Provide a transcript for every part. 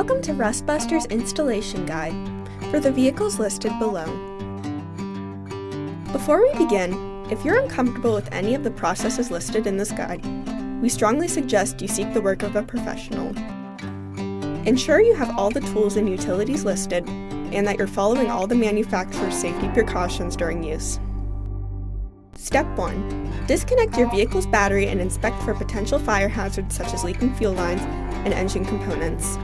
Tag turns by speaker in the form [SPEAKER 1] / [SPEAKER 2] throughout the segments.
[SPEAKER 1] Welcome to Rustbuster's installation guide for the vehicles listed below. Before we begin, if you're uncomfortable with any of the processes listed in this guide, we strongly suggest you seek the work of a professional. Ensure you have all the tools and utilities listed and that you're following all the manufacturer's safety precautions during use. Step 1. Disconnect your vehicle's battery and inspect for potential fire hazards such as leaking fuel lines and engine components.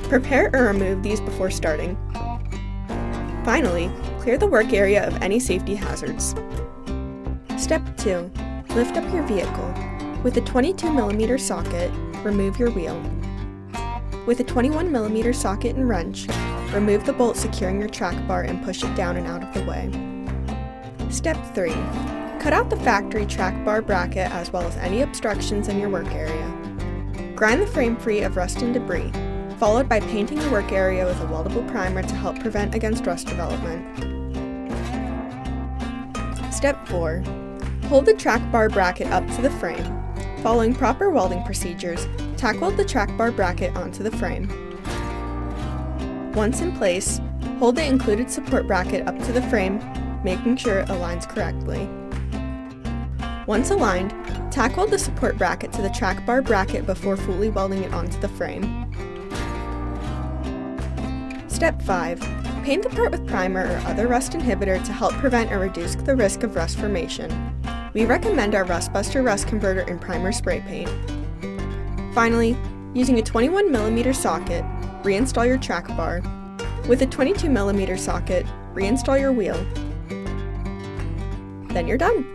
[SPEAKER 1] Prepare or remove these before starting. Finally, clear the work area of any safety hazards. Step 2. Lift up your vehicle. With a 22mm socket, remove your wheel. With a 21mm socket and wrench, remove the bolt securing your track bar and push it down and out of the way. Step 3. Cut out the factory track bar bracket as well as any obstructions in your work area. Grind the frame free of rust and debris, followed by painting the work area with a weldable primer to help prevent against rust development. Step 4. Hold the track bar bracket up to the frame. Following proper welding procedures, tack weld the track bar bracket onto the frame. Once in place, hold the included support bracket up to the frame, making sure it aligns correctly. Once aligned, tack weld the support bracket to the track bar bracket before fully welding it onto the frame. Step 5. Paint the part with primer or other rust inhibitor to help prevent or reduce the risk of rust formation. We recommend our Rustbuster Rust Converter and Primer Spray Paint. Finally, using a 21mm socket, reinstall your track bar. With a 22mm socket, reinstall your wheel. Then you're done!